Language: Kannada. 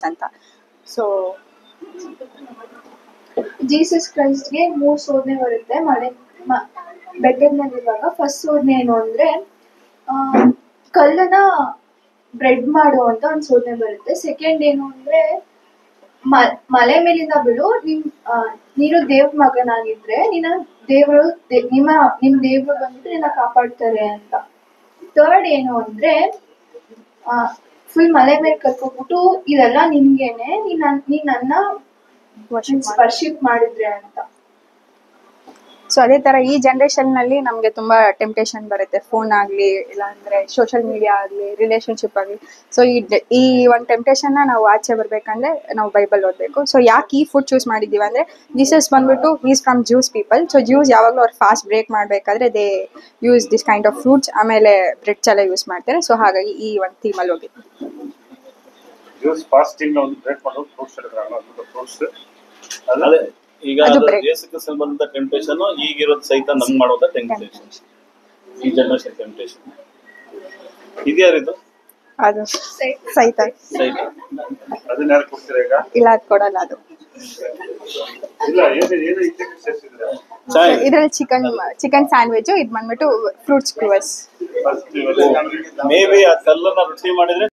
ಅಂತ. ಸೊ ಜೀಸಸ್ ಕ್ರೈಸ್ಟ್ಗೆ 3 ಶೋಧನೆ ಬರುತ್ತೆ ಬೆಟ್ಟದಲ್ಲಿರುವಾಗ. ಫಸ್ಟ್ ಶೋಧನೆ ಏನು ಅಂದ್ರೆ ಕಲ್ಲನ್ನ ಬ್ರೆಡ್ ಮಾಡುವಂತ ಒಂದು ಶೋಧನೆ ಬರುತ್ತೆ. ಸೆಕೆಂಡ್ ಏನು ಅಂದ್ರೆ ಮಲೆ ಮೇಲಿಂದ ಬಿಡು, ನೀನು ದೇವ್ರ ಮಗನಾಗಿದ್ರೆ ದೇವರು ನಿಮ್ ದೇವ್ರು ಬಂದ್ಬಿಟ್ಟು ನಿನ್ನ ಕಾಪಾಡ್ತಾರೆ ಅಂತ. ಥರ್ಡ್ ಏನು ಅಂದ್ರೆ ಫುಲ್ ಮಲೆ ಮೇಲೆ ಕರ್ಕೊಬಿಟ್ಟು ಇದೆಲ್ಲ ನಿನ್ಗೇನೆ, ನೀನ್ ನನ್ನ ವರ್ಷಿಪ್ ಮಾಡಿದ್ರೆ ಅಂತ. ಸೊ ಅದೇ ತರ ಈ ಜನರೇಷನ್ ನಲ್ಲಿ ನಮ್ಗೆ ತುಂಬಾ ಟೆಂಪ್ಟೇಷನ್ ಬರುತ್ತೆ, ಫೋನ್ ಆಗ್ಲಿ ಇಲ್ಲ ಅಂದ್ರೆ ಸೋಷಿಯಲ್ ಮೀಡಿಯಾ ಆಗ್ಲಿ ರಿಲೇಶನ್ಶಿಪ್ ಆಗ್ಲಿ. ಸೊ ಈ ಒಂದು ಟೆಂಪ್ಟೇಷನ್ ನಾವು ಆಚೆ ಬರ್ಬೇಕಂದ್ರೆ ನಾವು ಬೈಬಲ್ ಓದ್ಬೇಕು. ಸೊ ಯಾಕೆ ಈ ಫುಡ್ ಚೂಸ್ ಮಾಡಿದೀವಿ ಅಂದ್ರೆ ಜೀಸಸ್ ಬಂದ್ಬಿಟ್ಟು is from juice people. So juice ಯಾವಾಗಲೂ ಅವ್ರು ಫಾಸ್ಟ್ ಬ್ರೇಕ್ ಮಾಡ್ಬೇಕಾದ್ರೆ they use this kind of fruits, ಆಮೇಲೆ ಬ್ರೆಡ್ಸ್ ಎಲ್ಲ ಯೂಸ್ ಮಾಡ್ತಾರೆ. ಸೊ ಹಾಗಾಗಿ ಈ ಒಂದು ಥೀಮಲ್ಲಿ ಹೋಗಿದ್ವಿ. ಈಗ ಯೇಸುಕ್ಕೆ ಸಂಬಂಧ ಟೆಂಪ್ಟೇಷನ್ ಈಗಿರೋದು ಸಹಿತ ನಮ್ಗೆ ಮಾಡೋದ ಟೆಂಪ್ಟೇಷನ್, ಈ ಜನರೇಷನ್ ಟೆಂಪ್ಟೇಷನ್. ಇದ್ಯಾರಿದು? ಅದು ಸೈತಾನ್. ಅದನ್ನ ಯಾರು ಕೊಡ್ತೀರಾ ಈಗ? ಇಲ್ಲ, ಅದು ಕೊಡಲ್ಲ. ಅದು ಇದ್ರಲ್ಲಿ ಚಿಕನ್ ಸ್ಯಾಂಡ್ವಿಚ್, ಇದು ಬಂದ್ಬಿಟ್ಟು ಫ್ರೂಟ್ಸ್ ಕ್ರೂವರ್ಸ್. ಮೇ ಬಿ ಆ ಕಲ್ಲನ್ನ ರುಚಿ ಮಾಡಿದ್ರೆ